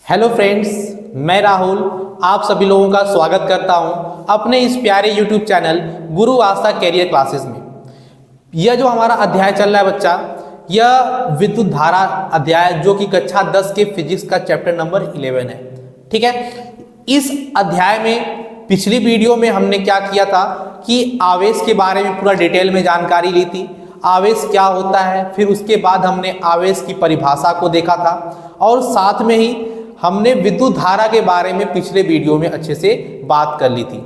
Hello friends, मैं राहुल आप सभी लोगों का स्वागत करता हूं अपने इस प्यारे यूट्यूब चैनल गुरु आस्था कैरियर क्लासेस में। यह जो हमारा अध्याय चल रहा है बच्चा, यह विद्युत धारा अध्याय जो कि कक्षा 10 के फिजिक्स का चैप्टर नंबर 11 है। ठीक है, इस अध्याय में पिछली वीडियो में हमने क्या किया था कि आवेश के बारे में पूरा डिटेल में जानकारी ली थी। आवेश क्या होता है, फिर उसके बाद हमने आवेश की परिभाषा को देखा था और साथ में ही हमने विद्युत धारा के बारे में पिछले वीडियो में अच्छे से बात कर ली थी।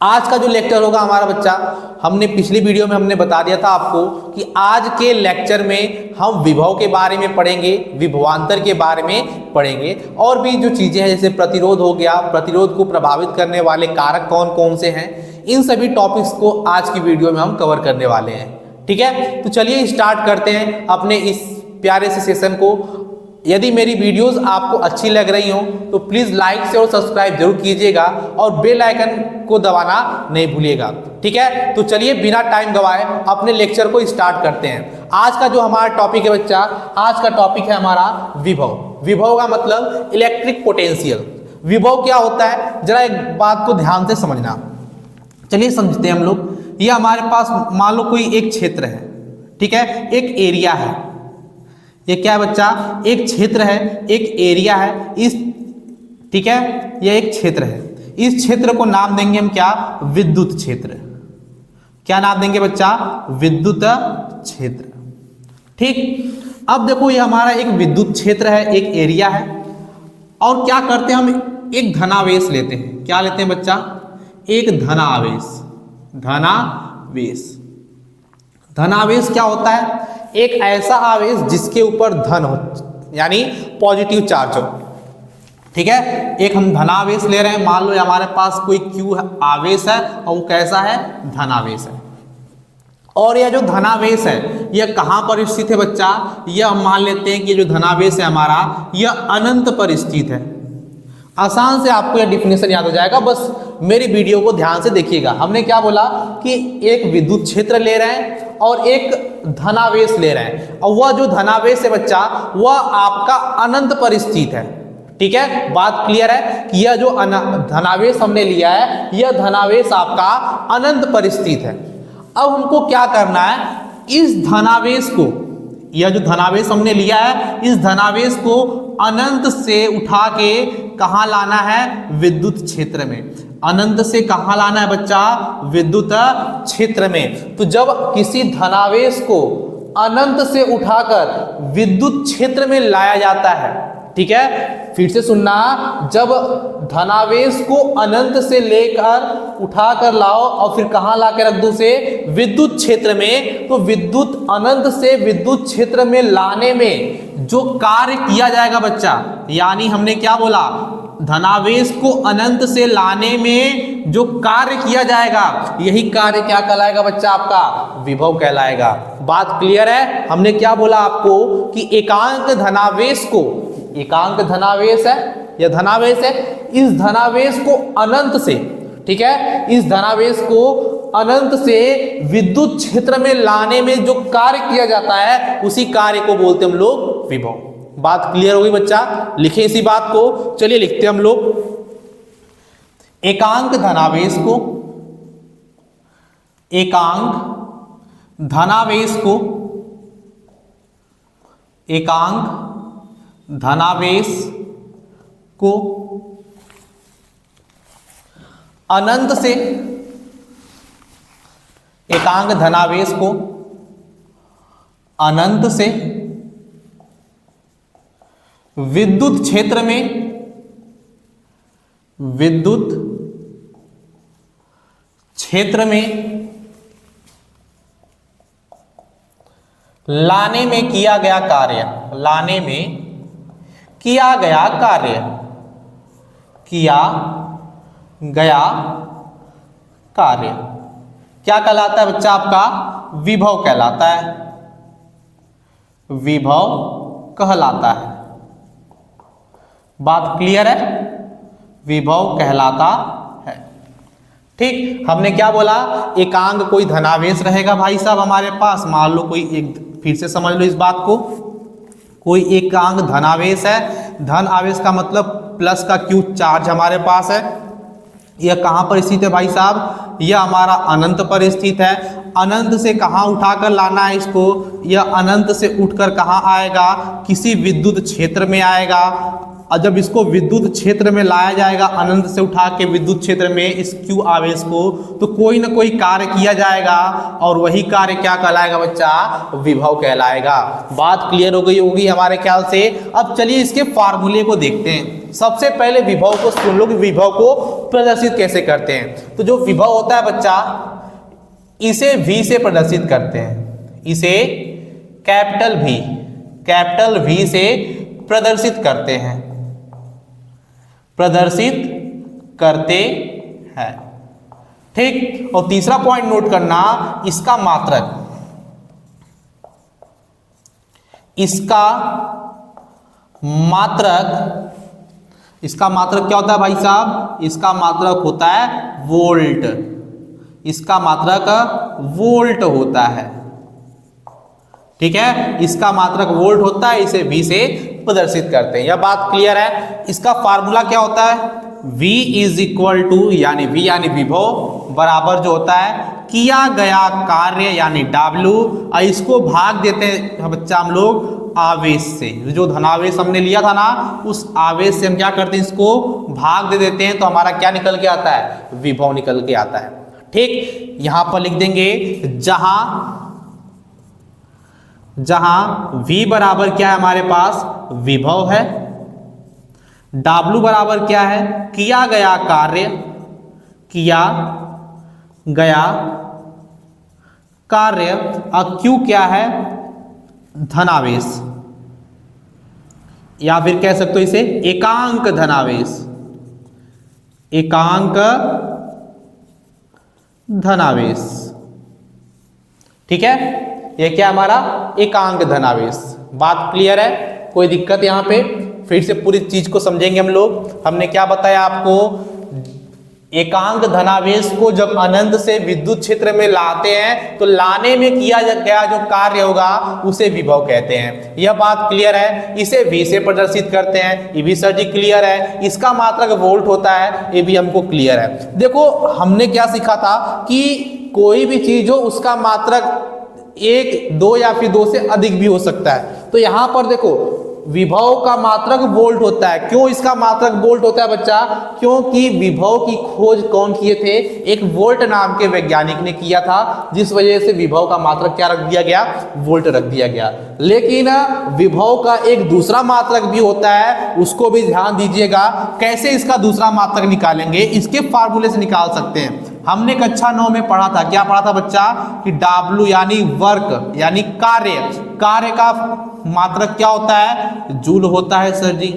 आज का जो लेक्चर होगा हमारा बच्चा, हमने पिछली वीडियो में हमने बता दिया था आपको कि आज के लेक्चर में हम विभव के बारे में पढ़ेंगे, विभवांतर के बारे में पढ़ेंगे और भी जो चीजें हैं जैसे प्रतिरोध हो गया, प्रतिरोध को प्रभावित करने वाले कारक कौन कौन से हैं, इन सभी टॉपिक्स को आज की वीडियो में हम कवर करने वाले हैं। ठीक है, तो चलिए स्टार्ट करते हैं अपने इस प्यारे से सेशन को। यदि मेरी वीडियोस आपको अच्छी लग रही हो तो प्लीज लाइक से और सब्सक्राइब जरूर कीजिएगा और बेल आइकन को दबाना नहीं भूलिएगा। ठीक है, तो चलिए बिना टाइम गवाए अपने लेक्चर को स्टार्ट करते हैं। आज का जो हमारा टॉपिक है बच्चा, आज का टॉपिक है हमारा विभव। विभव का मतलब इलेक्ट्रिक पोटेंशियल। विभव क्या होता है, जरा एक बात को ध्यान से समझना। चलिए समझते हैं हम लोग। ये हमारे पास मान लो कोई एक क्षेत्र है, ठीक है, एक एरिया है। ये क्या है बच्चा, एक क्षेत्र है, एक एरिया है। इस ठीक है, ये एक क्षेत्र है। इस क्षेत्र को नाम देंगे हम क्या, विद्युत क्षेत्र। क्या नाम देंगे बच्चा, विद्युत क्षेत्र। ठीक, अब देखो ये हमारा एक विद्युत क्षेत्र है, एक एरिया है और क्या करते हैं हम, एक धनावेश लेते हैं। क्या लेते हैं बच्चा, एक धनावेश। धनावेश, धनावेश क्या होता है, एक ऐसा आवेश जिसके ऊपर धन हो, यानी पॉजिटिव चार्ज हो। ठीक है, एक हम धनावेश ले रहे हैं। मान लो हमारे पास कोई क्यू आवेश है और वो कैसा है, धनावेश है। और यह जो धनावेश है यह कहां पर स्थित है बच्चा, यह हम मान लेते हैं कि जो धनावेश है हमारा यह अनंत पर स्थित है। आसान से आपको यह डिफिनेशन याद हो जाएगा, बस मेरी वीडियो को ध्यान से देखिएगा। हमने क्या बोला कि एक विद्युत क्षेत्र ले रहे हैं और एक धनावेश ले रहे हैं और वह जो धनावेश है बच्चा वह आपका अनंत पर स्थित है। ठीक है, बात क्लियर है कि यह जो धनावेश हमने लिया है यह धनावेश आपका अनंत पर स्थित है। अब हमको क्या करना है, इस धनावेश को, यह जो धनावेश हमने लिया है इस धनावेश को अनंत से उठा के कहां लाना है, विद्युत क्षेत्र में। अनंत से कहां लाना है बच्चा, विद्युत क्षेत्र में। तो जब किसी धनावेश को अनंत से उठाकर विद्युत क्षेत्र में लाया जाता है, ठीक है, फिर से सुनना, जब धनावेश को अनंत से लेकर उठाकर लाओ और फिर कहां ला के रख दो उसे, विद्युत क्षेत्र में, तो विद्युत अनंत से विद्युत क्षेत्र में लाने में जो कार्य किया जाएगा बच्चा, यानी हमने क्या बोला, धनावेश को अनंत से लाने में जो कार्य किया जाएगा यही कार्य क्या कहलाएगा बच्चा, आपका विभव कहलाएगा। बात क्लियर है। हमने क्या बोला आपको कि एकांक धनावेश को, एकांक धनावेश है, यह धनावेश है, इस धनावेश को अनंत से, ठीक है, इस धनावेश को अनंत से विद्युत क्षेत्र में लाने में जो कार्य किया जाता है उसी कार्य को बोलते हम लोग विभव। बात क्लियर हो गई बच्चा, लिखे इसी बात को। चलिए लिखते हम लोग, एकांक धनावेश को, एकांक धनावेश को, एकांक धनावेश को अनंत से, एकांक धनावेश को अनंत से विद्युत क्षेत्र में, विद्युत क्षेत्र में लाने में किया गया कार्य, लाने में किया गया कार्य, किया गया कार्य क्या कहलाता है बच्चा, आपका विभव कहलाता है, विभव कहलाता है। बात क्लियर है, विभव कहलाता है। ठीक, हमने क्या बोला, एकांक कोई धनावेश रहेगा भाई साहब हमारे पास। मान लो कोई एक, फिर से समझ लो इस बात को, कोई एकांक धनावेश है धन आवेश का मतलब प्लस का Q चार्ज हमारे पास है। यह कहाँ पर स्थित है भाई साहब, यह हमारा अनंत पर स्थित है। अनंत से कहाँ उठाकर लाना है इसको, यह अनंत से उठकर कहाँ आएगा, किसी विद्युत क्षेत्र में आएगा। और जब इसको विद्युत क्षेत्र में लाया जाएगा, अनंत से उठा के विद्युत क्षेत्र में इस Q आवेश को, तो कोई ना कोई कार्य किया जाएगा और वही कार्य क्या कहलाएगा बच्चा, विभव कहलाएगा। बात क्लियर हो गई होगी हमारे ख्याल से। अब चलिए इसके फार्मूले को देखते हैं। सबसे पहले विभव को सुन लो कि विभव को प्रदर्शित कैसे करते हैं। तो जो विभव होता है बच्चा, इसे V से प्रदर्शित करते हैं, इसे कैपिटल V से प्रदर्शित करते हैं, प्रदर्शित करते हैं। ठीक, और तीसरा पॉइंट नोट करना, इसका मात्रक, इसका मात्रक क्या होता है भाई साहब, इसका मात्रक होता है वोल्ट, इसका मात्रक वोल्ट होता है। ठीक है, इसका मात्रक वोल्ट होता है, इसे V से प्रदर्शित करते हैं। यह बात क्लियर है। इसका फार्मूला क्या होता है, V इज इक्वल टू, यानी V यानी विभव बराबर जो होता है किया गया कार्य यानी W, और इसको भाग देते हैं बच्चा हम लोग आवेश से। जो धनावेश हमने लिया था ना, उस आवेश से हम क्या करते हैं, इसको भाग दे देते हैं, तो हमारा क्या निकल के आता है, विभव निकल के आता है। ठीक, यहां पर लिख देंगे जहां V बराबर क्या है हमारे पास, विभव है, W बराबर क्या है, किया गया कार्य, और Q क्या है, धनावेश, या फिर कह सकते हो इसे एकांक धनावेश। ठीक है, यह क्या हमारा एकांक धनावेश। बात क्लियर है, कोई दिक्कत यहां पे, फिर से पूरी चीज को समझेंगे हम लोग। हमने क्या बताया आपको, एकांक धनावेश को जब अनंत से विद्युत क्षेत्र में लाते हैं, तो लाने में किया गया जो कार्य होगा उसे विभव कहते हैं। यह बात क्लियर है। इसे V से प्रदर्शित करते हैं, ये भी सर जी क्लियर है। इसका मात्रक वोल्ट होता है, ये भी हमको क्लियर है। देखो हमने क्या सीखा था कि कोई भी चीज हो उसका मात्रक 1, 2 या फिर 2 से अधिक भी हो सकता है। तो यहां पर देखो विभव का मात्रक वोल्ट होता है। क्यों इसका मात्रक वोल्ट होता है बच्चा, क्योंकि विभव की खोज कौन किए थे, एक वोल्ट नाम के वैज्ञानिक ने किया था, जिस वजह से विभव का मात्रक क्या रख दिया गया, वोल्ट रख दिया गया। लेकिन विभव का एक दूसरा मात्रक भी होता है, उसको भी ध्यान दीजिएगा। कैसे इसका दूसरा मात्रक निकालेंगे, इसके फार्मूले से निकाल सकते हैं। हमने कक्षा 9 में पढ़ा था, क्या पढ़ा था बच्चा, कि W यानी वर्क यानी कार्य का मात्रक क्या होता है, जूल होता है सर जी।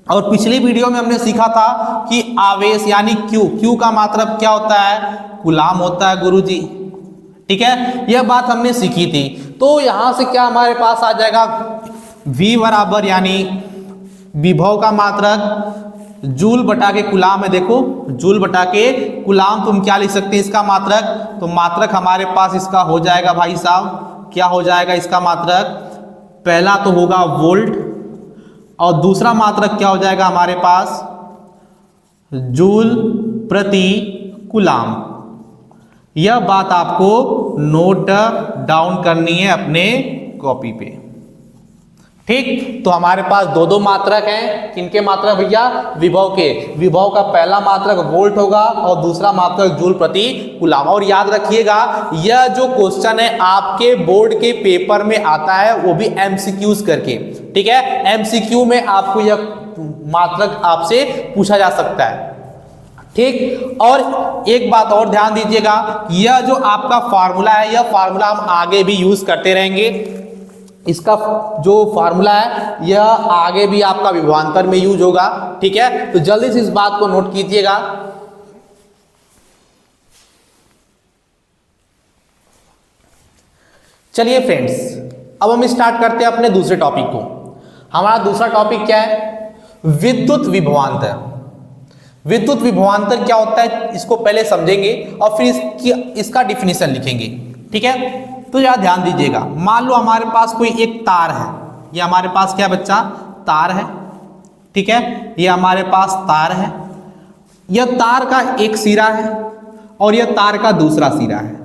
और पिछली वीडियो में हमने सीखा था कि आवेश यानी Q का मात्रक क्या होता है, कूलाम होता है गुरुजी। ठीक है, यह बात हमने सीखी थी। तो यहां से क्या हमारे पास आ जाएगा, V बराबर यानी विभव का मात्रक जूल बटा के कूलाम है। देखो जूल बटा के कूलाम, तुम क्या लिख सकते हैं इसका मात्रक, तो मात्रक हमारे पास इसका हो जाएगा भाई साहब, क्या हो जाएगा इसका मात्रक, पहला तो होगा वोल्ट और दूसरा मात्रक क्या हो जाएगा हमारे पास, जूल प्रति कूलाम। यह बात आपको नोट डाउन करनी है अपने कॉपी पे। ठीक, तो हमारे पास दो मात्रक हैं। किनके मात्रक भैया, विभव के। विभव का पहला मात्रक वोल्ट होगा और दूसरा मात्रक जूल प्रति कूलाम। और याद रखिएगा, यह जो क्वेश्चन है आपके बोर्ड के पेपर में आता है, वो भी एमसीक्यूज करके। ठीक है, एमसीक्यू में आपको यह मात्रक आपसे पूछा जा सकता है। ठीक, और एक बात और ध्यान दीजिएगा, यह जो आपका फार्मूला है, यह फार्मूला हम आगे भी यूज करते रहेंगे। इसका जो फार्मूला है यह आगे भी आपका विभवांतर में यूज होगा। ठीक है, तो जल्दी से इस बात को नोट कीजिएगा। चलिए फ्रेंड्स, अब हम स्टार्ट करते हैं अपने दूसरे टॉपिक को। हमारा दूसरा टॉपिक क्या है, विद्युत विभवांतर। विद्युत विभवांतर क्या होता है, इसको पहले समझेंगे और फिर इसका डिफिनीशन लिखेंगे। ठीक है, तो यहां ध्यान दीजिएगा। मान लो हमारे पास कोई एक तार है, ये हमारे पास क्या बच्चा, तार है। ठीक है। ये हमारे पास तार है, यह तार का एक सिरा है और यह तार का दूसरा सिरा है,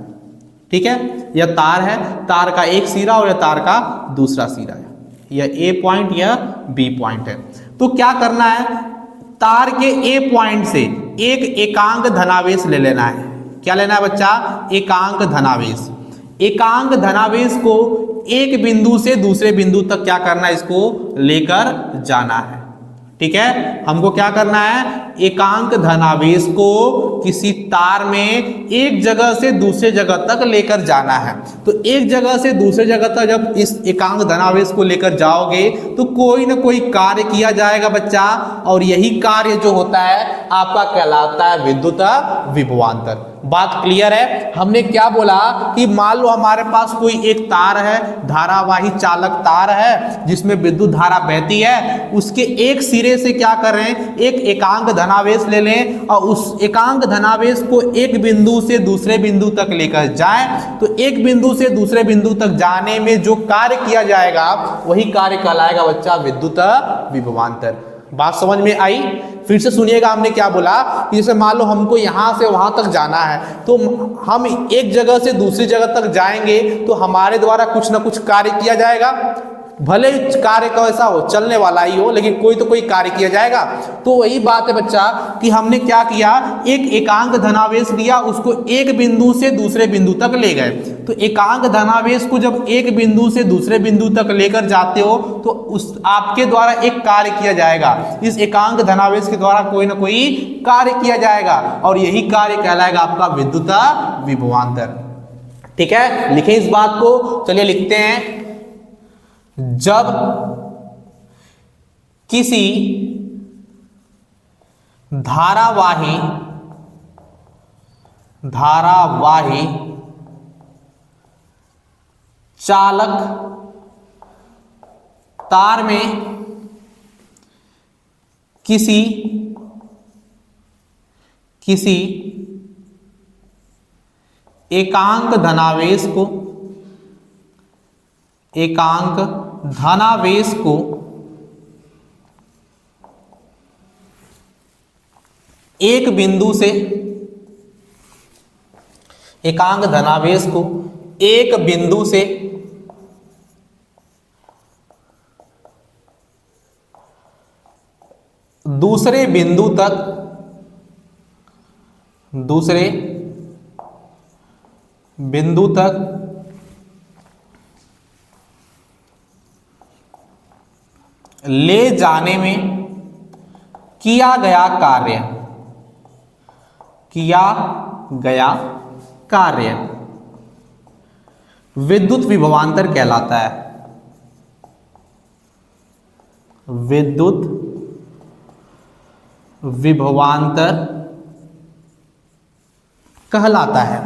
ठीक है। यह तार है, तार का एक सिरा और यह तार का दूसरा सिरा है, यह ए पॉइंट यह बी पॉइंट है। तो क्या करना है, तार के ए पॉइंट से एक एकांक धनावेश ले लेना है। क्या लेना है बच्चा, एकांक धनावेश। एकांक धनावेश को एक बिंदु से दूसरे बिंदु तक क्या करना है, इसको लेकर जाना है, ठीक है। हमको क्या करना है, एकांक धनावेश को किसी तार में एक जगह से दूसरे जगह तक लेकर जाना है। तो एक जगह से दूसरे जगह तक जब इस एकांक धनावेश को लेकर जाओगे तो कोई ना कोई कार्य किया जाएगा बच्चा, और यही कार्य जो होता है आपका कहलाता है विद्युत विभवांतर। बात क्लियर है। हमने क्या बोला कि मान लो हमारे पास कोई एक तार है, धारावाही चालक तार है जिसमें विद्युत धारा बहती है, उसके एक सिरे से क्या कर रहे हैं, एक एकांक धनावेश ले लें और उस एकांक धनावेश को एक बिंदु से दूसरे बिंदु तक लेकर जाएं। तो एक बिंदु से दूसरे बिंदु तक जाने में जो कार्य किया जाएगा वही कार्य कहलाएगा बच्चा विद्युत विभवांतर। बात समझ में आई? फिर से सुनिएगा, हमने क्या बोला कि जैसे मान लो हमको यहाँ से वहाँ तक जाना है, तो हम एक जगह से दूसरी जगह तक जाएंगे तो हमारे द्वारा कुछ ना कुछ कार्य किया जाएगा, भले कार्य कैसा हो, चलने वाला ही हो, लेकिन कोई तो कोई कार्य किया जाएगा। तो वही बात है बच्चा कि हमने क्या किया, एक एकांक धनावेश लिया, उसको एक बिंदु से दूसरे बिंदु तक ले गए। तो एकांक धनावेश को जब एक बिंदु से दूसरे बिंदु तक लेकर जाते हो तो उस आपके द्वारा एक कार्य किया जाएगा, इस एकांक धनावेश के द्वारा कोई ना कोई कार्य किया जाएगा, और यही कार्य कहलाएगा आपका विद्युत विभवांतर, ठीक है। लिखें इस बात को, चलिए लिखते हैं। जब किसी धारावाही चालक तार में किसी एकांक धनावेश को एक बिंदु से एकांक धनावेश को एक बिंदु से दूसरे बिंदु तक ले जाने में किया गया कार्य विद्युत विभवांतर कहलाता है। विद्युत विभवांतर कहलाता है।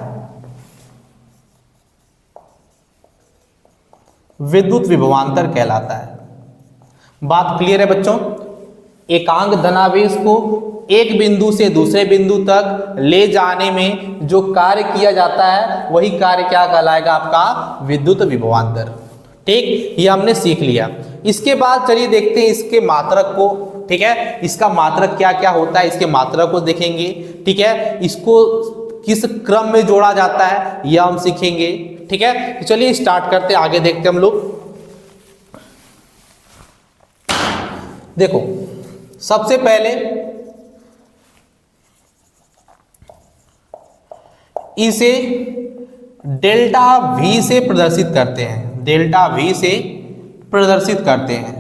विद्युत विभवांतर कहलाता है। बात क्लियर है बच्चों? एकांक धनावेश को एक बिंदु से दूसरे बिंदु तक ले जाने में जो कार्य किया जाता है वही कार्य क्या कहलाएगा, आपका विद्युत विभवांतर। ठीक, ये हमने सीख लिया। इसके बाद चलिए देखते हैं इसके मात्रक को। ठीक है, इसका मात्रक क्या क्या होता है, इसके मात्रक को देखेंगे। ठीक है, इसको किस क्रम में जोड़ा जाता है यह हम सीखेंगे। ठीक है, तो चलिए स्टार्ट करते हैं, आगे देखते हैं हम लोग। देखो, सबसे पहले इसे डेल्टा V से प्रदर्शित करते हैं। डेल्टा V से प्रदर्शित करते हैं,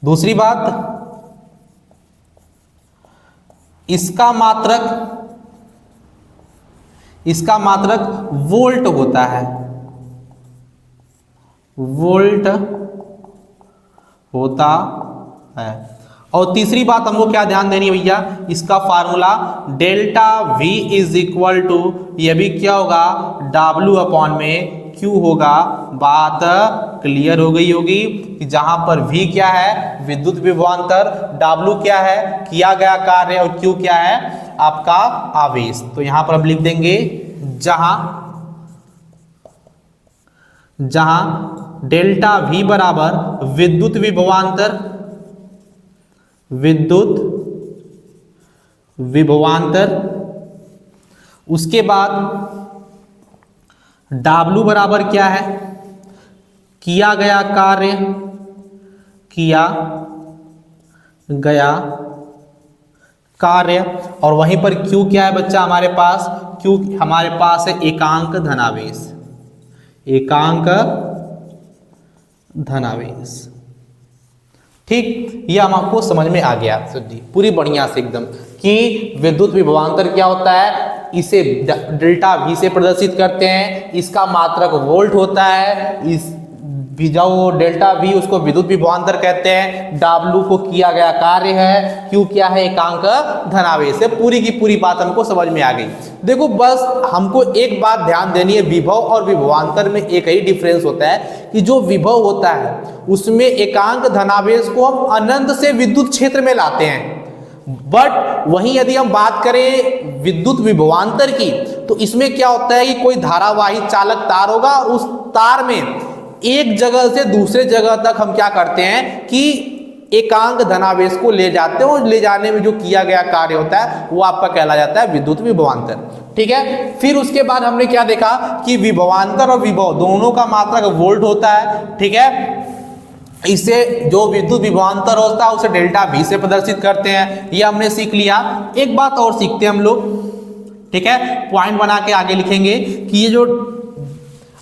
दूसरी बात, इसका मात्रक वोल्ट होता है। वोल्ट होता है। और तीसरी बात हमको क्या ध्यान देनी है भैया, इसका formula delta V is equal to, यह भी क्या होगा, W अपॉन में Q होगा। बात क्लियर हो गई होगी कि जहां पर V क्या है, विद्युत विभवांतर, W क्या है, किया गया कार्य, और Q क्या है, आपका आवेश। तो यहां पर हम लिख देंगे जहां जहां डेल्टा V बराबर विद्युत विभवांतर, उसके बाद W बराबर क्या है, किया गया कार्य, और वहीं पर Q क्या है बच्चा हमारे पास, Q हमारे पास है एकांक धनावेश। ठीक, ये हम आपको समझ में आ गया पूरी बढ़िया से एकदम कि विद्युत विभवांतर क्या होता है, इसे डेल्टा V से प्रदर्शित करते हैं, इसका मात्रक वोल्ट होता है, इस जो डेल्टा V उसको विद्युत विभवांतर कहते हैं, W को किया गया कार्य है, Q क्या है एकांक धनावेश है। पूरी की पूरी बात हमको समझ में आ गई। देखो बस हमको एक बात ध्यान देनी है, विभव और विभवांतर में एक ही डिफरेंस होता है कि जो विभव होता है उसमें एकांक धनावेश को हम अनंत से विद्युत क्षेत्र में लाते हैं, बट वहीं यदि हम बात करें विद्युत विभवांतर की तो इसमें क्या होता है कि कोई धारावाही चालक तार होगा, उस तार में एक जगह से दूसरे जगह तक हम क्या करते हैं कि एकांक धनावेश को ले जाते हैं, और ले जाने में जो किया गया कार्य होता है वो आपका कहला जाता है विद्युत विभवांतर। ठीक है, फिर उसके बाद हमने क्या देखा कि विभवांतर और विभव दोनों का मात्रक वोल्ट होता है। ठीक है, इसे जो विद्युत विभवांतर होता है उसे डेल्टा V से प्रदर्शित करते हैं, ये हमने सीख लिया। एक बात और सीखते हैं हम लोग, ठीक है, पॉइंट बना के आगे लिखेंगे कि ये जो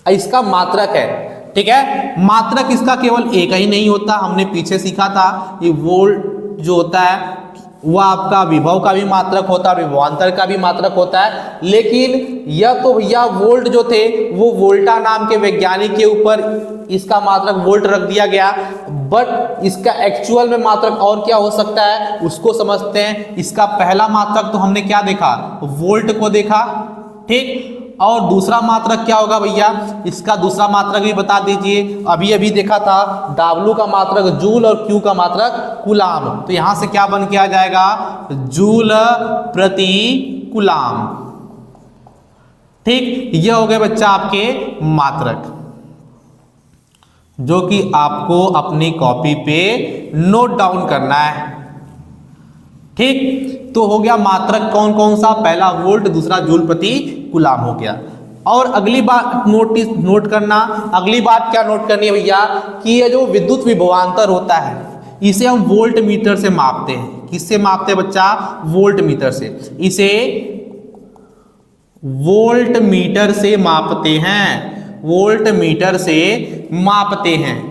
इसका मात्रक है, ठीक है, मात्रक इसका केवल एक ही नहीं होता, हमने पीछे सीखा था ये वोल्ट जो होता है वह आपका विभव का भी मात्रक होता है, विभवांतर का भी मात्रक होता है, लेकिन यह तो भैया वोल्ट जो थे वो वोल्टा नाम के वैज्ञानिक के ऊपर इसका मात्रक वोल्ट रख दिया गया, बट इसका एक्चुअल में मात्रक और क्या हो सकता है उसको समझते हैं। इसका पहला मात्रक तो हमने क्या देखा, वोल्ट को देखा, ठीक, और दूसरा मात्रक क्या होगा भैया, इसका दूसरा मात्रक भी बता दीजिए। अभी अभी देखा था W का मात्रक जूल और Q का मात्रक कूलाम, तो यहां से क्या बन के आ जाएगा, जूल प्रति कूलाम। ठीक, ये हो गए बच्चा आपके मात्रक, जो कि आपको अपनी कॉपी पे नोट डाउन करना है। ठीक, तो हो गया मात्रक कौन कौन सा, पहला वोल्ट, दूसरा जूल प्रति कूलाम हो गया। और अगली बात नोट करना, अगली बात क्या नोट करनी है भैया कि ये जो विद्युत विभवांतर होता है इसे हम वोल्ट मीटर से मापते हैं। किससे मापते हैं बच्चा, वोल्ट मीटर से, इसे वोल्ट मीटर से मापते हैं, वोल्ट मीटर से मापते हैं।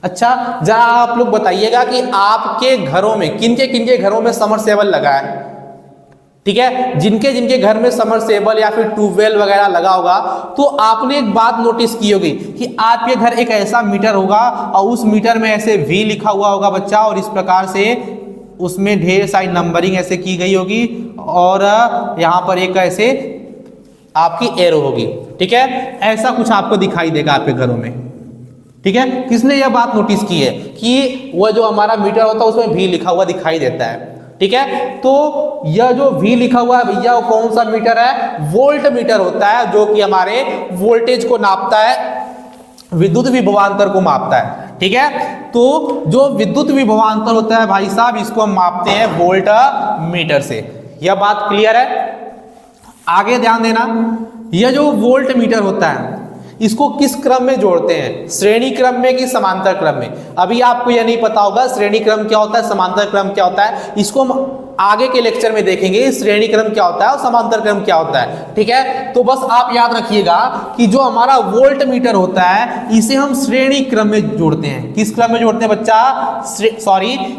अच्छा, जरा आप लोग बताइएगा कि आपके घरों में किनके किनके घरों में समरसेबल लगा है। ठीक है, जिनके जिनके घर में समरसेबल या फिर ट्यूबवेल वगैरह लगा होगा तो आपने एक बात नोटिस की होगी कि आपके घर एक ऐसा मीटर होगा और उस मीटर में ऐसे V लिखा हुआ होगा बच्चा, और इस प्रकार से उसमें ढेर सारी नंबरिंग ऐसे की गई होगी, और यहाँ पर एक ऐसे आपकी एरो होगी। ठीक है, ऐसा कुछ आपको दिखाई देगा आपके घरों में। ठीक है, किसने यह बात नोटिस की है कि वह जो हमारा मीटर होता है उसमें V लिखा हुआ दिखाई देता है। ठीक है, तो यह जो V लिखा हुआ है भैया वो कौन सा मीटर है, वोल्ट मीटर होता है, जो कि हमारे वोल्टेज को नापता है, विद्युत विभवांतर को मापता है। ठीक है, तो जो विद्युत विभवांतर होता है भाई साहब इसको हम मापते हैं वोल्ट मीटर से। यह बात क्लियर है। आगे ध्यान देना, यह जो वोल्ट मीटर होता है इसको किस क्रम में जोड़ते हैं, श्रेणी क्रम में कि समांतर क्रम में। अभी आपको यह नहीं पता होगा श्रेणी क्रम क्या होता है, समांतर क्रम क्या होता है, इसको हम आगे के लेक्चर में देखेंगे श्रेणी क्रम क्या होता है और समांतर क्रम क्या होता है। ठीक है, तो बस आप याद रखिएगा कि जो हमारा वोल्ट मीटर होता है इसे हम श्रेणी क्रम में जोड़ते हैं। किस क्रम में जोड़ते हैं बच्चा,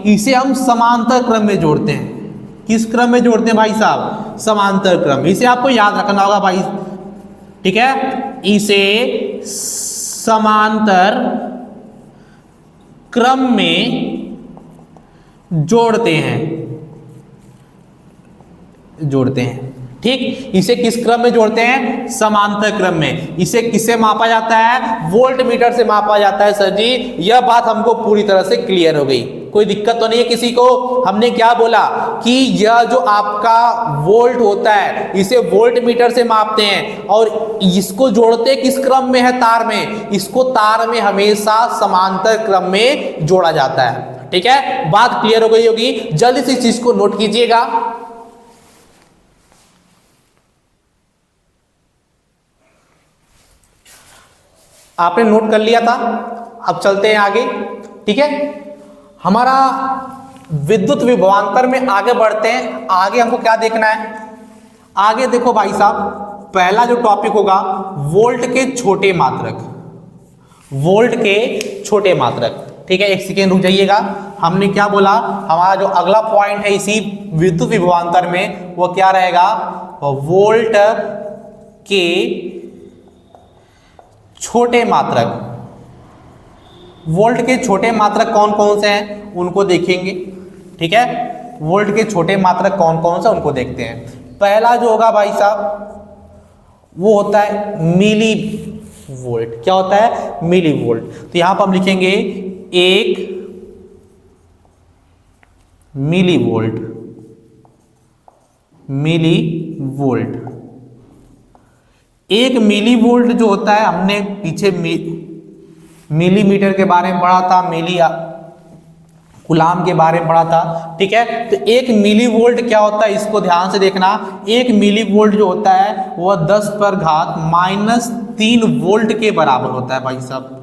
इसे हम समांतर क्रम में जोड़ते हैं। किस क्रम में जोड़ते हैं भाई साहब, समांतर क्रम। इसे आपको याद रखना होगा भाई। ठीक है, इसे समांतर क्रम में जोड़ते हैं। ठीक, इसे किस क्रम में जोड़ते हैं? समांतर क्रम में। इसे किससे मापा जाता है? वोल्ट मीटर से मापा जाता है। सर जी यह बात हमको पूरी तरह से क्लियर हो गई, कोई दिक्कत तो नहीं है किसी को? हमने क्या बोला कि यह जो आपका वोल्ट होता है इसे वोल्ट मीटर से मापते हैं और इसको जोड़ते किस क्रम में है? तार में। इसको तार में हमेशा समांतर क्रम में जोड़ा जाता है। ठीक है, बात क्लियर हो गई होगी। जल्दी से इस चीज को नोट कीजिएगा। आपने नोट कर लिया था, अब चलते हैं आगे। ठीक है, हमारा विद्युत विभवांतर में आगे बढ़ते हैं। आगे हमको क्या देखना है? आगे देखो भाई साहब, पहला जो टॉपिक होगा वोल्ट के छोटे मात्रक। वोल्ट के छोटे मात्रक। ठीक है, एक सेकेंड रुक जाइएगा। हमने क्या बोला? हमारा जो अगला पॉइंट है इसी विद्युत विभवांतर में वो क्या रहेगा? वोल्ट के छोटे मात्रक। वोल्ट के छोटे मात्रक कौन कौन से हैं उनको देखेंगे। ठीक है, वोल्ट के छोटे मात्रक कौन कौन से उनको देखते हैं। पहला जो होगा भाई साहब वो होता है मिली वोल्ट। क्या होता है? Millivolt. तो यहां पर हम लिखेंगे 1 millivolt. Millivolt, 1 millivolt जो होता है, हमने पीछे मिलीमीटर के बारे में पढ़ा था, मिली कूलाम के बारे में पढ़ा था। ठीक है, तो 1 मिली वोल्ट क्या होता है इसको ध्यान से देखना। 1 मिली वोल्ट जो होता है वह 10 पर घात -3 वोल्ट के बराबर होता है भाई साहब।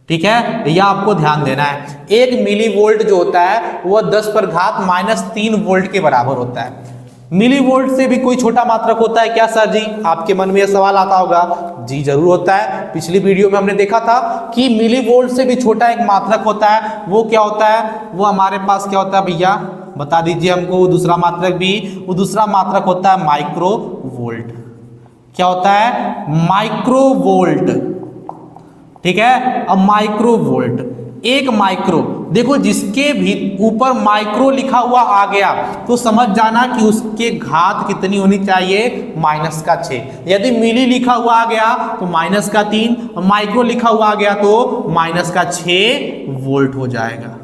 ठीक है, यह आपको ध्यान देना है। 1 मिली वोल्ट जो होता है वह 10 पर घात -3 वोल्ट के बराबर होता है। मिली वोल्ट से भी कोई छोटा मात्रक होता है क्या सर जी? आपके मन में यह सवाल आता होगा। जी जरूर होता है। पिछली वीडियो में हमने देखा था कि मिली वोल्ट से भी छोटा एक मात्रक होता है। वो क्या होता है? वो हमारे पास क्या होता है भैया? बता दीजिए हमको। वो दूसरा मात्रक भी, वो दूसरा मात्रक होता है माइक्रो वोल्ट। क्या होता है? Micro volt. ठीक है, अब माइक्रो वोल्ट, 1 माइक्रो, देखो जिसके भी ऊपर माइक्रो लिखा हुआ आ गया तो समझ जाना कि उसके घात कितनी होनी चाहिए? -6। यदि मिली लिखा हुआ आ गया तो -3, और माइक्रो लिखा हुआ आ गया तो -6 वोल्ट हो जाएगा।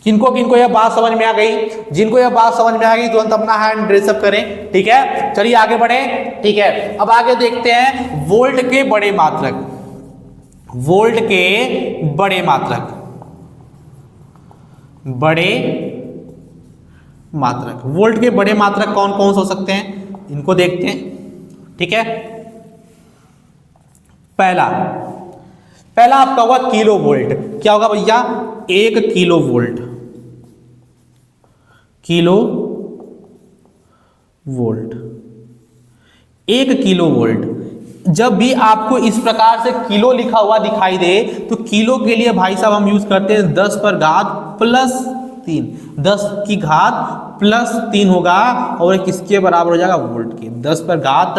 किनको किनको यह बात समझ में आ गई? जिनको यह बात समझ में आ गई तुरंत अपना हैंड रेज अप करें। ठीक है, चलिए आगे बढ़े। ठीक है, अब आगे देखते हैं वोल्ट के बड़े मात्रक। वोल्ट के बड़े मात्रक। बड़े मात्रक, वोल्ट के बड़े मात्रक कौन कौन से हो सकते हैं इनको देखते हैं। ठीक है, पहला आपका होगा किलो वोल्ट। क्या होगा भैया? 1 kilo volt. Kilo volt, 1 kilo volt. जब भी आपको इस प्रकार से किलो लिखा हुआ दिखाई दे तो किलो के लिए भाई साहब हम यूज करते हैं 10 पर घात +3। 10 की घात +3 होगा और किसके बराबर हो जाएगा? वोल्ट के। 10 पर घात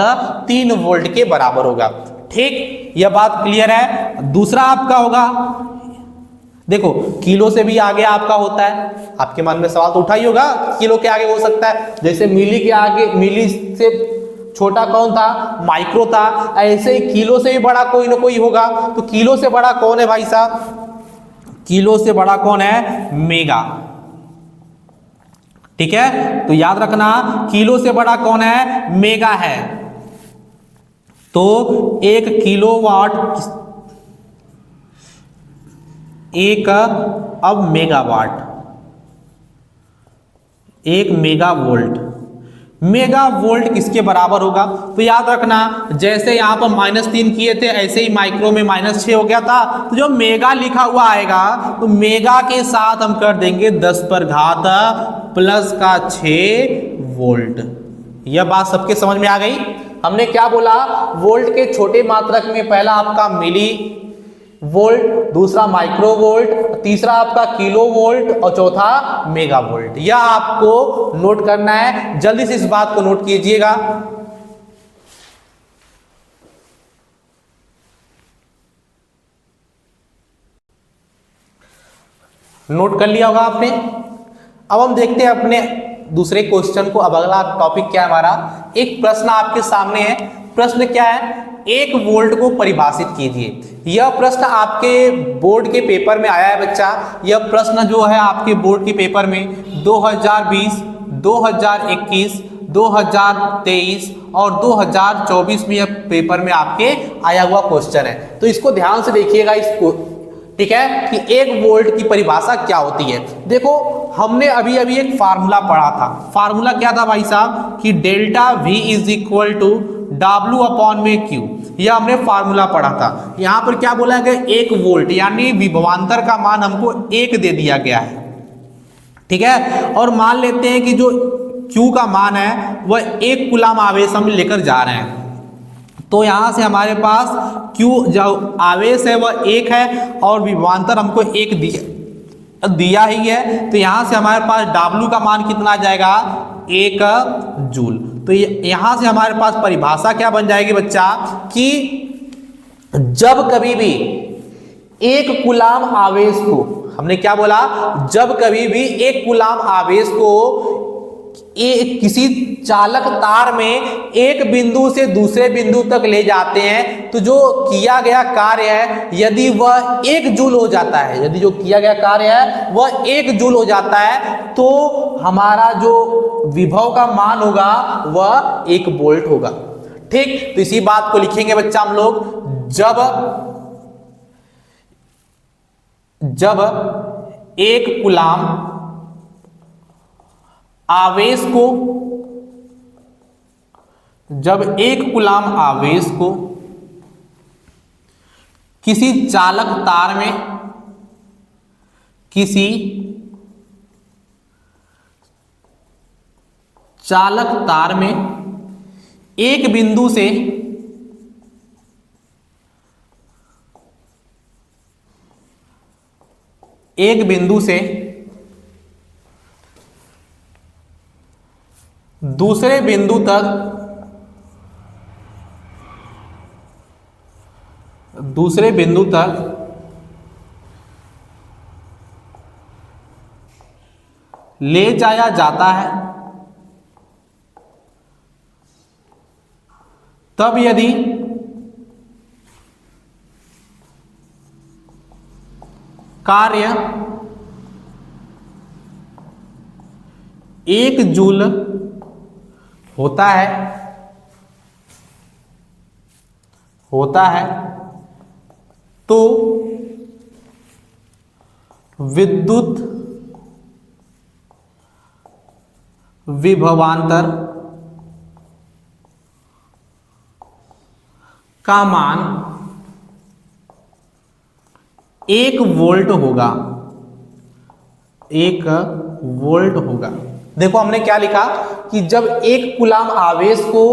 3 वोल्ट के बराबर होगा। ठीक, यह बात क्लियर है। दूसरा आपका होगा, देखो किलो से भी आगे आपका होता है। आपके मन में सवाल तो उठा ही होगा, किलो के आगे हो सकता है। जैसे मिली के आगे, मिली से छोटा कौन था? माइक्रो था। ऐसे ही किलो से भी बड़ा कोई ना कोई होगा। तो किलो से बड़ा कौन है भाई साहब? किलो से बड़ा कौन है? मेगा। ठीक है, तो याद रखना किलो से बड़ा कौन है? मेगा है। तो 1 किलोवाट, 1 अब megawatt, 1 mega volt. Mega volt किसके बराबर होगा? तो याद रखना जैसे यहां पर -3 किए थे ऐसे ही माइक्रो में -6 हो गया था। तो जो मेगा लिखा हुआ आएगा तो मेगा के साथ हम कर देंगे 10 पर घात +6 वोल्ट। यह बात सबके समझ में आ गई? हमने क्या बोला? वोल्ट के छोटे मात्रक में पहला आपका मिली वोल्ट, दूसरा माइक्रो वोल्ट, तीसरा आपका किलो वोल्ट और चौथा मेगा वोल्ट। यह आपको नोट करना है। जल्दी से इस बात को नोट कीजिएगा। नोट कर लिया होगा आपने। अब हम देखते हैं अपने दूसरे क्वेश्चन को। अब अगला टॉपिक क्या है हमारा एक प्रश्न आपके सामने है। प्रश्न क्या है? 1 वोल्ट को परिभाषित कीजिए। यह प्रश्न आपके बोर्ड के पेपर में आया है बच्चा। यह प्रश्न जो है आपके बोर्ड के पेपर में 2020, 2021, 2023 और 2024 में यह पेपर में आपके आया हुआ क्वेश्चन है। तो इसको ध्यान से देखिएगा इसको, ठीक है, कि 1 वोल्ट की परिभाषा क्या होती है। देखो हमने अभी अभी एक फार्मूला पढ़ा था। फार्मूला क्या था भाई साहब? कि delta V is equal to W upon में Q। यह हमने फार्मूला पढ़ा था। यहां पर क्या बोला गया? 1 वोल्ट यानी विभवांतर का मान हमको 1 दे दिया गया है, ठीक है। और मान लेते हैं कि जो Q का मान है वह 1 कूलाम आवेश हम लेकर जा रहे हैं। तो यहां से हमारे पास Q जो आवेश है वह 1 है और विभवांतर हमको 1 दिया ही है। तो यहां से हमारे पास W का मान कितना आ जाएगा? 1 जूल। तो यहां से हमारे पास परिभाषा क्या बन जाएगी बच्चा? कि जब कभी भी 1 कूलाम आवेश को, हमने क्या बोला? जब कभी भी 1 कूलाम आवेश को किसी चालक तार में एक बिंदु से दूसरे बिंदु तक ले जाते हैं, तो जो किया गया कार्य है यदि वह 1 जूल हो जाता है, यदि जो किया गया कार्य है वह 1 जूल हो जाता है, तो हमारा जो विभव का मान होगा वह 1 वोल्ट होगा। ठीक, तो इसी बात को लिखेंगे बच्चा हम लोग। जब 1 कूलाम आवेश को, जब 1 कूलाम आवेश को किसी चालक तार में, किसी चालक तार में एक बिंदु से दूसरे बिंदु तक ले जाया जाता है, तब यदि कार्य 1 जूल होता है तो विद्युत विभवांतर का मान 1 वोल्ट होगा। 1 वोल्ट होगा। देखो हमने क्या लिखा कि जब 1 कूलाम आवेश को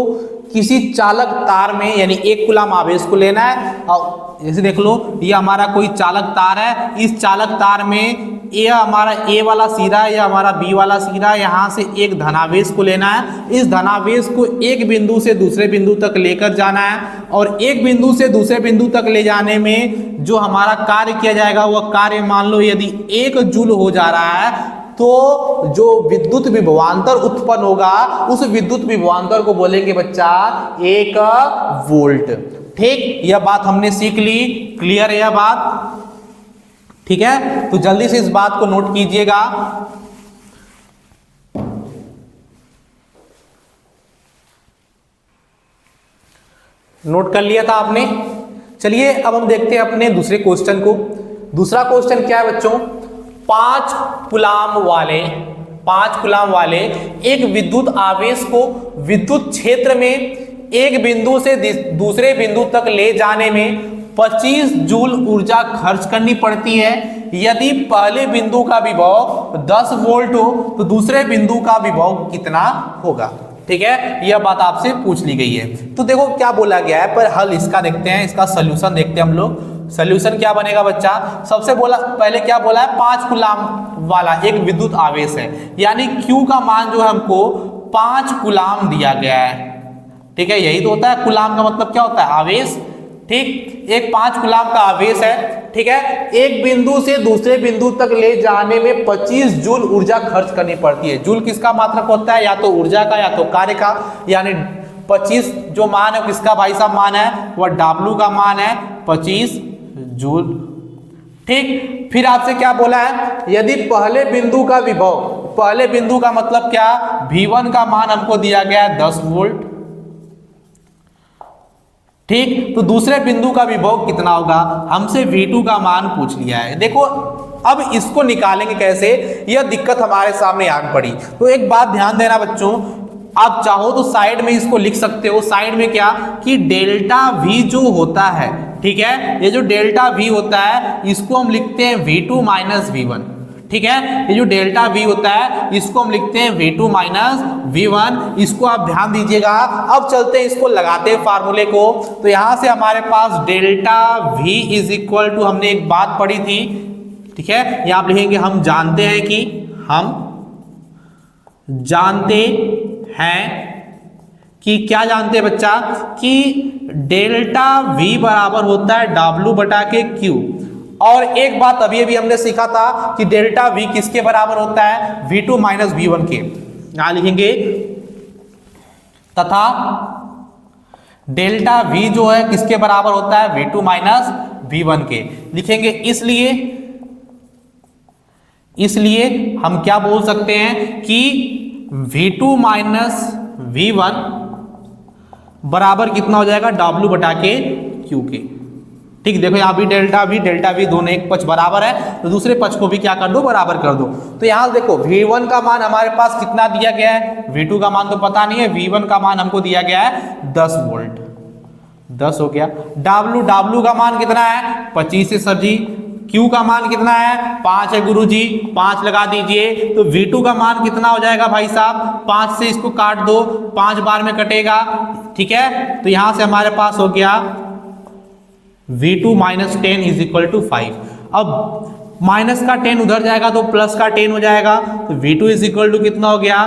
किसी चालक तार में, यानी 1 कूलाम आवेश को लेना है, और जैसे देख लो ये हमारा कोई चालक तार है, इस चालक तार में यह हमारा A वाला सिरा या हमारा B वाला सिरा, यहाँ से एक धनावेश को लेना है। इस धनावेश को एक बिंदु से दूसरे बिंदु तक लेकर जाना है, और एक बिंदु से दूसरे बिंदु तक ले जाने में जो हमारा कार्य किया जाएगा वह कार्य मान लो यदि 1 जूल हो जा रहा है, तो जो विद्युत विभवांतर उत्पन्न होगा उस विद्युत विभवांतर को बोलेंगे बच्चा 1 वोल्ट। ठीक, यह बात हमने सीख ली। क्लियर है यह बात? ठीक है, तो जल्दी से इस बात को नोट कीजिएगा। नोट कर लिया था आपने? चलिए अब हम देखते हैं अपने दूसरे क्वेश्चन को। दूसरा क्वेश्चन क्या है बच्चों? 5 कूलाम वाले एक विद्युत आवेश को विद्युत क्षेत्र में एक बिंदु से दूसरे बिंदु तक ले जाने में 25 जूल ऊर्जा खर्च करनी पड़ती है। यदि पहले बिंदु का विभव 10 वोल्ट हो तो दूसरे बिंदु का विभव कितना होगा? ठीक है, यह बात आपसे पूछ ली गई है। तो देखो क्या बोला गया है, पर हल इसका देखते हैं, इसका सॉल्यूशन देखते हैं हम लोग। सॉल्यूशन क्या बनेगा बच्चा? सबसे पहले क्या बोला है? 5 कूलाम वाला एक विद्युत आवेश है, यानी Q का मान जो है हमको 5 कूलाम दिया गया है। ठीक है, यही तो होता है, कूलाम का मतलब क्या होता है? आवेश। ठीक, एक 5 कूलाम का आवेश है, ठीक है, एक बिंदु से दूसरे बिंदु तक ले जाने में 25 जूल ऊर्जा खर्च करनी पड़ती है। जूल किसका मात्रक होता है, या तो ऊर्जा का या तो कार्य का, यानी 25 जो मान है किसका भाई साहब मान है, वह W का मान है 25 जूल। ठीक, फिर आपसे क्या बोला है, यदि पहले बिंदु का विभव, पहले बिंदु का मतलब क्या, V1 का मान हमको दिया गया है 10 वोल्ट, ठीक, तो दूसरे बिंदु का विभव कितना होगा, हमसे V2 का मान पूछ लिया है। देखो अब इसको निकालेंगे कैसे, यह दिक्कत हमारे सामने आन पड़ी। तो एक बात ध्यान देना बच्चों, आप चाहो तो साइड में इसको लिख सकते हो, साइड में क्या कि डेल्टा V जो होता है, ठीक है, ये जो डेल्टा V होता है इसको हम लिखते हैं V2 माइनस V1, ठीक है, ये जो डेल्टा V होता है इसको हम लिखते हैं V2 माइनस V1, इसको आप ध्यान दीजिएगा। अब चलते हैं इसको लगाते हैं फार्मूले को, तो यहां से हमारे पास delta V is equal to, हमने एक बात पढ़ी थी, ठीक है, यहां आप लिखेंगे हम जानते हैं कि, हम जानते हैं कि, क्या जानते हैं बच्चा, कि डेल्टा V बराबर होता है W बटा के Q। और एक बात अभी हमने सीखा था कि डेल्टा V किसके बराबर होता है, V2 माइनस V1 के, यहां लिखेंगे तथा डेल्टा V जो है किसके बराबर होता है, V2 माइनस V1 के लिखेंगे। इसलिए हम क्या बोल सकते हैं कि V2 माइनस V1 बराबर कितना हो जाएगा, W बटा के Q के। ठीक, देखो यहाँ भी डेल्टा V दोनों एक पक्ष बराबर है, तो दूसरे पक्ष को भी क्या कर दो, बराबर कर दो। तो यहाँ देखो V1 का मान हमारे पास कितना दिया गया है, V2 का मान तो पता नहीं है, V1 का मान हमको दिया गया है 10 वोल्ट, 10 हो गया। W का मान कितना है 25 है सर जी, Q का मान कितना है 5 है गुरुजी, 5 लगा दीजिए। तो V2 का मान कितना हो जाएगा भाई साहब, 5 से इसको काट दो, 5 बार में कटेगा, ठीक है, तो यहां से हमारे पास हो गया V2 minus 10 is equal to 5। अब माइनस का 10 उधर जाएगा तो प्लस का 10 हो जाएगा, तो V2 इज इक्वल टू कितना हो गया,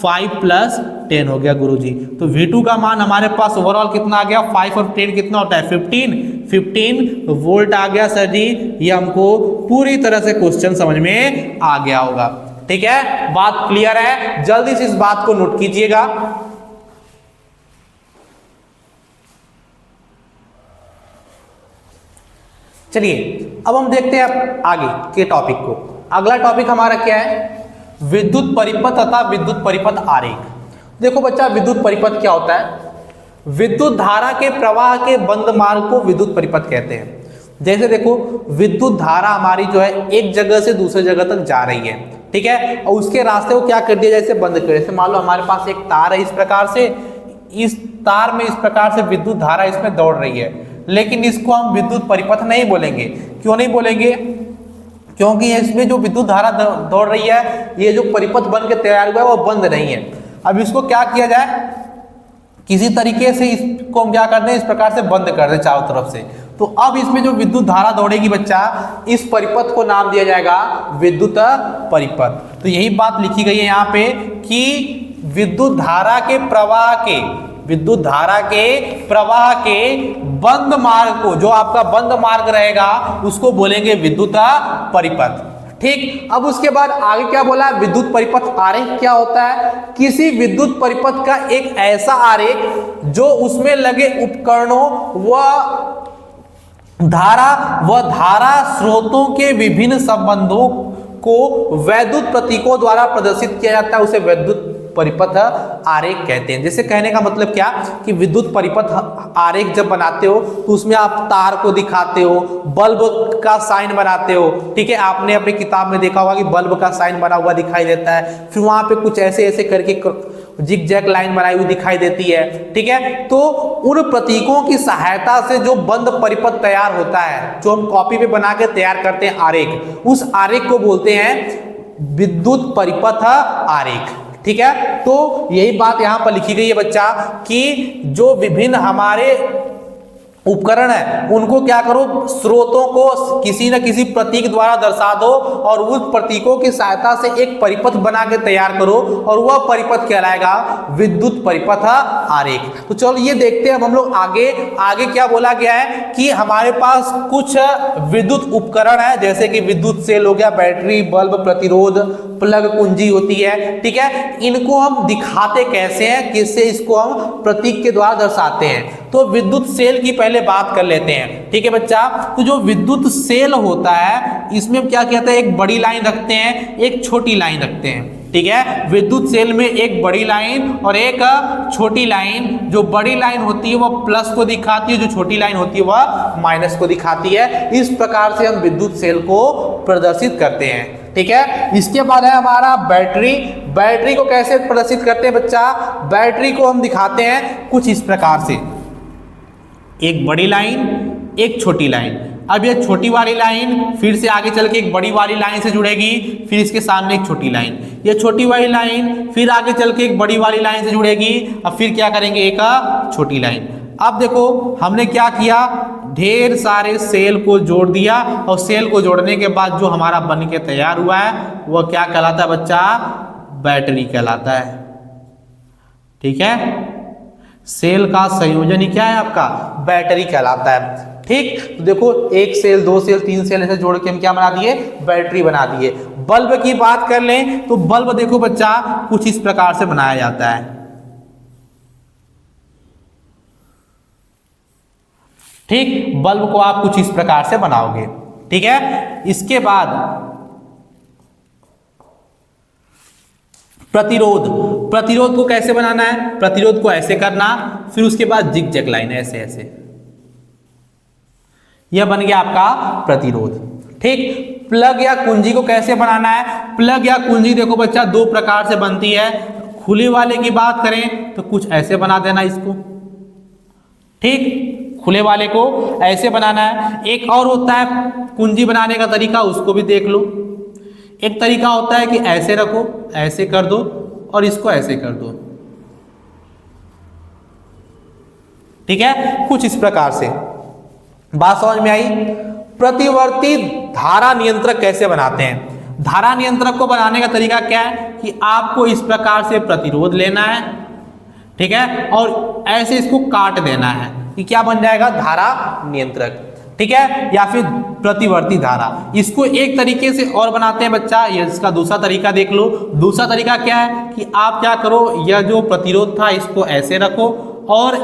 5 प्लस 10 हो गया गुरुजी। तो V2 का मान हमारे पास ओवरऑल कितना आ गया, 5 और 10 कितना होता है 15 वोल्ट आ गया सर जी। ये हमको पूरी तरह से क्वेश्चन समझ में आ गया होगा, ठीक है, बात क्लियर है, जल्दी से इस बात को नोट कीजिएगा। चलिए अब हम देखते हैं आगे के टॉपिक को। अगला टॉपिक हमारा क्या है, विद्युत परिपथ तथा विद्युत परिपथ आरेख। देखो बच्चा, विद्युत परिपथ क्या होता है, विद्युत धारा के प्रवाह के बंद मार्ग को विद्युत परिपथ कहते हैं। जैसे देखो विद्युत धारा हमारी जो है एक जगह से दूसरे जगह तक जा रही है, ठीक है, और उसके रास्ते को क्या कर दिया, जैसे बंद कर, जैसे मान लो हमारे पास एक तार है, इस प्रकार से, इस तार में इस प्रकार से विद्युत धारा इसमें दौड़ रही है, लेकिन इसको हम विद्युत परिपथ नहीं बोलेंगे। क्यों नहीं बोलेंगे, क्योंकि इसमें जो विद्युत धारा दौड़ रही है, ये जो परिपथ बन के तैयार हुआ है वो बंद नहीं है। अब इसको क्या किया जाए, किसी तरीके से इसको हम क्या कर दें, इस प्रकार से बंद कर दें चारों तरफ से। तो अब इसमें जो विद्युत धारा दौड़ेगी बच्चा, इस परिपथ को नाम दिया जाएगा विद्युत परिपथ। तो यही बात लिखी गई है यहाँ पे कि विद्युत धारा के प्रवाह के, विद्युत धारा के प्रवाह के बंद मार्ग को, जो आपका बंद मार्ग रहेगा उसको बोलेंगे विद्युत परिपथ। ठीक, अब उसके बाद आगे क्या बोला, विद्युत परिपथ आरेख क्या होता है, किसी विद्युत परिपथ का एक ऐसा आरेख जो उसमें लगे उपकरणों व धारा स्रोतों के विभिन्न संबंधों को वैद्युत प्रतीकों द्वारा प्रदर्शित किया जाता है, उसे वैद्युत परिपथ आरेख कहते हैं। जैसे कहने का मतलब क्या कि विद्युत परिपथ आरेख जब बनाते हो तो उसमें आप तार को दिखाते हो, बल्ब का साइन बनाते हो, ठीक है, आपने अपनी किताब में देखा होगा कि बल्ब का साइन बना हुआ दिखाई देता है, फिर वहां पे कुछ ऐसे ऐसे करके जिग जैग लाइन बनाई हुई दिखाई देती है, ठीक है। तो उन प्रतीकों की सहायता से जो बंद परिपथ तैयार होता है, जो हम कॉपी पे बना के तैयार करते हैं आरेख, उस आरेख को बोलते हैं विद्युत परिपथ आरेख, ठीक है। तो यही बात यहां पर लिखी गई है बच्चा कि जो विभिन्न हमारे उपकरण है उनको क्या करो, स्रोतों को किसी न किसी प्रतीक द्वारा दर्शा दो और उस प्रतीकों की सहायता से एक परिपथ बना के तैयार करो और वह परिपथ कहलाएगा विद्युत परिपथ आरेख। तो चलो ये देखते हैं अब हम लोग आगे आगे क्या बोला गया है कि हमारे पास कुछ विद्युत उपकरण है, जैसे कि विद्युत सेल हो गया, बैटरी, बल्ब, प्रतिरोध, प्लग, कुंजी होती है, ठीक है। इनको हम दिखाते कैसे हैं, किससे इसको हम प्रतीक के द्वारा दर्शाते हैं। तो विद्युत सेल की पहले बात कर लेते हैं, ठीक है बच्चा। तो जो विद्युत सेल होता है इसमें हम क्या कहते हैं, एक बड़ी लाइन रखते हैं, एक छोटी लाइन रखते हैं, ठीक है। विद्युत सेल में एक बड़ी लाइन और एक छोटी लाइन। जो बड़ी लाइन होती है वह प्लस को दिखाती है, जो छोटी लाइन होती है वह माइनस को दिखाती है। इस प्रकार से हम विद्युत सेल को प्रदर्शित करते हैं, ठीक है। इसके बाद है हमारा बैटरी। बैटरी को कैसे प्रदर्शित करते हैं बच्चा, बैटरी को हम दिखाते हैं कुछ इस प्रकार से, एक बड़ी लाइन, एक छोटी लाइन। अब ये छोटी वाली लाइन फिर से आगे चल के एक बड़ी वाली लाइन से जुड़ेगी, फिर इसके सामने एक छोटी लाइन, ये छोटी वाली लाइन फिर आगे चल के एक बड़ी वाली लाइन से जुड़ेगी, अब फिर क्या करेंगे, एक छोटी लाइन। अब देखो हमने क्या किया, ढेर सारे सेल को जोड़ दिया और सेल को जोड़ने के बाद जो हमारा बन के तैयार हुआ है वह क्या कहलाता है बच्चा, बैटरी कहलाता है, ठीक है। सेल का संयोजन ही क्या है आपका, बैटरी कहलाता है, ठीक। तो देखो एक सेल, दो सेल, तीन सेल ऐसे जोड़ के हम क्या बना दिए, बैटरी बना दिए। बल्ब की बात कर लें तो बल्ब देखो बच्चा कुछ इस प्रकार से बनाया जाता है, ठीक। बल्ब को आप कुछ इस प्रकार से बनाओगे, ठीक है। इसके बाद प्रतिरोध, प्रतिरोध को कैसे बनाना है, प्रतिरोध को ऐसे करना, फिर उसके बाद जिग-जैग लाइन ऐसे ऐसे, यह बन गया आपका प्रतिरोध, ठीक। प्लग या कुंजी को कैसे बनाना है, प्लग या कुंजी देखो बच्चा दो प्रकार से बनती है। खुले वाले की बात करें तो कुछ ऐसे बना देना इसको, ठीक, खुले वाले को ऐसे बनाना है। एक और होता है कुंजी बनाने का तरीका, उसको भी देख लो। एक तरीका होता है कि ऐसे रखो, ऐसे कर दो और इसको ऐसे कर दो, ठीक है, कुछ इस प्रकार से। बात समझ में आई। प्रतिवर्ती धारा नियंत्रक कैसे बनाते हैं, धारा नियंत्रक को बनाने का तरीका क्या है कि आपको इस प्रकार से प्रतिरोध लेना है, ठीक है, और ऐसे इसको काट देना है कि क्या बन जाएगा, धारा नियंत्रक, ठीक है, या फिर प्रतिवर्ती धारा। इसको एक तरीके से और बनाते हैं बच्चा, ये इसका दूसरा तरीका देख लो। दूसरा तरीका क्या है कि आप क्या करो, यह जो प्रतिरोध था इसको ऐसे रखो और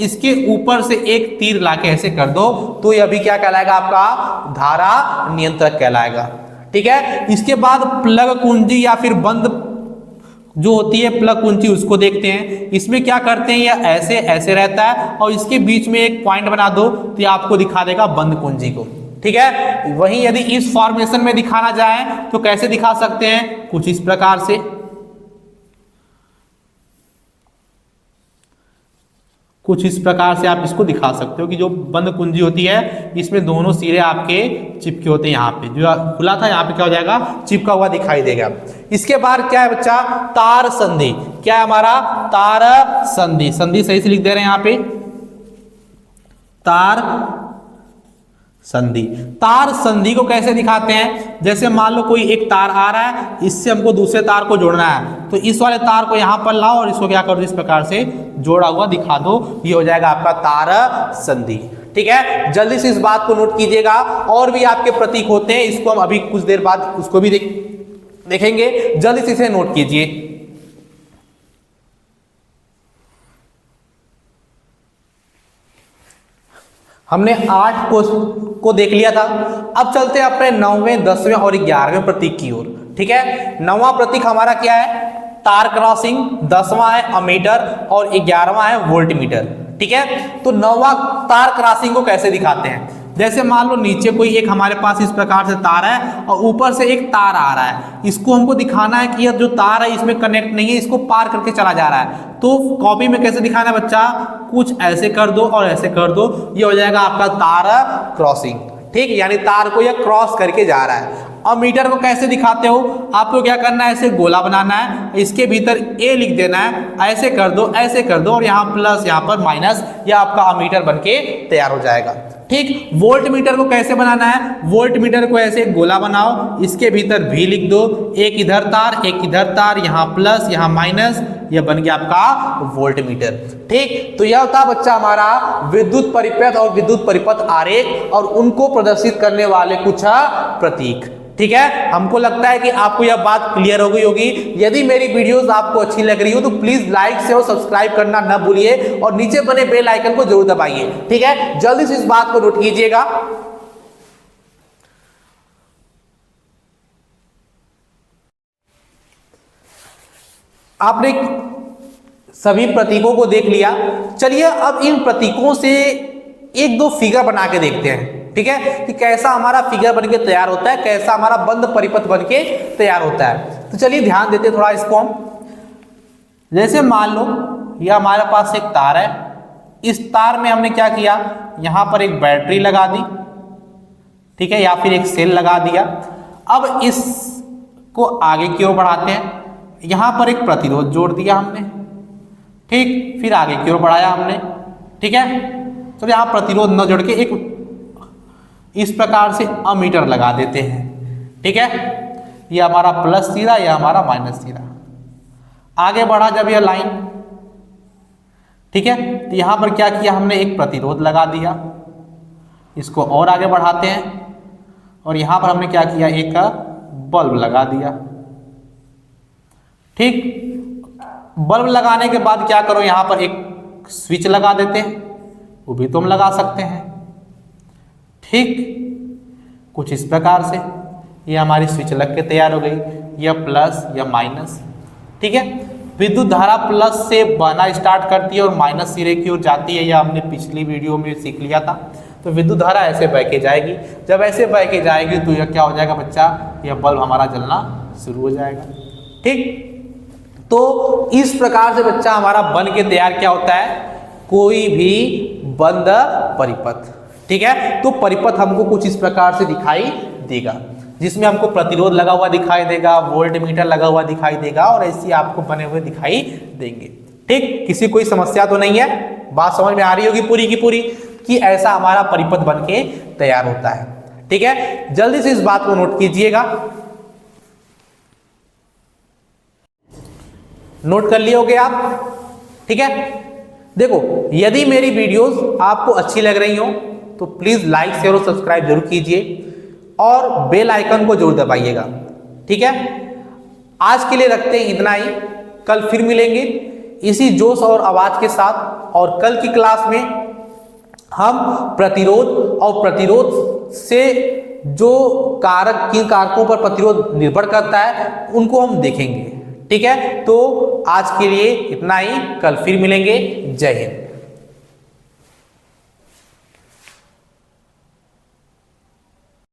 इसके ऊपर से एक तीर लाके ऐसे कर दो, तो यह भी क्या कहलाएगा, आपका धारा नियंत्रक कहलाएगा, ठीक है। इसके बाद प्लग कुंजी या फिर बंद जो होती है प्लग कुंजी, उसको देखते हैं। इसमें क्या करते हैं, यह ऐसे ऐसे रहता है और इसके बीच में एक पॉइंट बना दो तो ये आपको दिखा देगा बंद कुंजी को, ठीक है। वहीं यदि इस फॉर्मेशन में दिखाना जाए तो कैसे दिखा सकते हैं, कुछ इस प्रकार से, कुछ इस प्रकार से आप इसको दिखा सकते हो कि जो बंद कुंजी होती है इसमें दोनों सिरे आपके चिपके होते हैं, यहाँ पे जो खुला था यहाँ पे क्या हो जाएगा, चिपका हुआ दिखाई देगा। इसके बाद क्या है बच्चा, तार संधि। क्या है हमारा, तार संधि। संधि सही से लिख दे रहे हैं यहाँ पे, तार संधि। तार संधि को कैसे दिखाते हैं, जैसे मान लो कोई एक तार आ रहा है, इससे हमको दूसरे तार को जोड़ना है, तो इस वाले तार को यहां पर लाओ और इसको क्या करो, इस प्रकार से जोड़ा हुआ दिखा दो, ये हो जाएगा आपका तार संधि, ठीक है। जल्दी से इस बात को नोट कीजिएगा। और भी आपके प्रतीक होते हैं, इसको हम अभी कुछ देर बाद उसको भी देखेंगे, जल्दी से इसे नोट कीजिए। हमने 8 को देख लिया था। अब चलते हैं अपने 9वें, 10वें और 11वें प्रतीक की ओर, ठीक है। 9वां प्रतीक हमारा क्या है, तार क्रॉसिंग, 10वां है अमीटर और 11वां है वोल्टमीटर, ठीक है। तो 9वां तार क्रॉसिंग को कैसे दिखाते हैं, जैसे मान लो नीचे कोई एक हमारे पास इस प्रकार से तार है और ऊपर से एक तार आ रहा है, इसको हमको दिखाना है कि यह जो तार है इसमें कनेक्ट नहीं है, इसको पार करके चला जा रहा है। तो कॉपी में कैसे दिखाना है बच्चा, कुछ ऐसे कर दो और ऐसे कर दो, ये हो जाएगा आपका तार क्रॉसिंग, ठीक, यानी तार को यह क्रॉस करके जा रहा है। अमीटर को कैसे दिखाते हो, आपको क्या करना है, ऐसे गोला बनाना है, इसके भीतर ए लिख देना है, ऐसे कर दो, ऐसे कर दो, और यहाँ प्लस यहाँ पर माइनस, यह आपका अमीटर बनके तैयार हो जाएगा। ठीक, वोल्ट मीटर को कैसे बनाना है, वोल्ट मीटर को ऐसे गोला बनाओ, इसके भीतर भी लिख दो, एक इधर तार एक इधर तार, यहाँ प्लस यहाँ माइनस, यह बन गया आपका वोल्ट मीटर। ठीक, तो यह होता बच्चा हमारा विद्युत परिपथ और विद्युत परिपथ आरेख और उनको प्रदर्शित करने वाले कुछ प्रतीक। ठीक है, हमको लगता है कि आपको यह बात क्लियर हो गई होगी। यदि मेरी वीडियोस आपको अच्छी लग रही हो तो प्लीज लाइक से और सब्सक्राइब करना न भूलिए और नीचे बने बेल आइकन को जरूर दबाइए। ठीक है, जल्दी से इस बात को नोट कीजिएगा। आपने सभी प्रतीकों को देख लिया, चलिए अब इन प्रतीकों से एक दो फिगर बना के देखते हैं। ठीक है, कि कैसा हमारा फिगर बनके तैयार होता है, कैसा हमारा बंद परिपथ बनके तैयार होता है। तो चलिए ध्यान देते थोड़ा इसको हम। जैसे मान लो यह हमारे पास एक तार है, इस तार में हमने क्या किया, यहां पर एक बैटरी लगा दी, ठीक है, या फिर एक सेल लगा दिया। अब इसको आगे की ओर बढ़ाते हैं, यहां पर एक प्रतिरोध जोड़ दिया हमने, ठीक, फिर आगे की ओर बढ़ाया हमने। ठीक है, तो यहां प्रतिरोध न जोड़ के एक इस प्रकार से अमीटर लगा देते हैं। ठीक है, ये हमारा प्लस सिरा, यह हमारा माइनस सिरा। आगे बढ़ा जब यह लाइन, ठीक है, तो यहां पर क्या किया हमने, एक प्रतिरोध लगा दिया, इसको और आगे बढ़ाते हैं, और यहां पर हमने क्या किया, एक बल्ब लगा दिया। ठीक, बल्ब लगाने के बाद क्या करो, यहां पर एक स्विच लगा देते हैं, वो भी तुम लगा सकते हैं। ठीक, कुछ इस प्रकार से ये हमारी स्विच लग के तैयार हो गई, यह प्लस या माइनस। ठीक है, विद्युत धारा प्लस से बहना स्टार्ट करती है और माइनस सिरे की ओर जाती है, यह हमने पिछली वीडियो में सीख लिया था। तो विद्युत धारा ऐसे बह के जाएगी, जब ऐसे बह के जाएगी तो यह क्या हो जाएगा बच्चा, यह बल्ब हमारा जलना शुरू हो जाएगा। ठीक, तो इस प्रकार से बच्चा हमारा बन के तैयार क्या होता है, कोई भी बंद परिपथ। ठीक है, तो परिपथ हमको कुछ इस प्रकार से दिखाई देगा, जिसमें हमको प्रतिरोध लगा हुआ दिखाई देगा, वोल्ट मीटर लगा हुआ दिखाई देगा, और ऐसे आपको बने हुए दिखाई देंगे। ठीक, किसी कोई समस्या तो नहीं है, बात समझ में आ रही होगी पूरी की पूरी, कि ऐसा हमारा परिपथ बन के तैयार होता है। ठीक है, जल्दी से इस बात को नोट कीजिएगा। नोट कर लिए होगे आप। ठीक है, देखो यदि मेरी वीडियोस आपको अच्छी लग रही हो तो प्लीज लाइक शेयर और सब्सक्राइब जरूर कीजिए और बेल आइकन को जरूर दबाइएगा। ठीक है, आज के लिए रखते हैं इतना ही, कल फिर मिलेंगे इसी जोश और आवाज के साथ। और कल की क्लास में हम प्रतिरोध और प्रतिरोध से जो कारक, किन कारकों पर प्रतिरोध निर्भर करता है, उनको हम देखेंगे। ठीक है, तो आज के लिए इतना ही, कल फिर मिलेंगे। जय हिंद।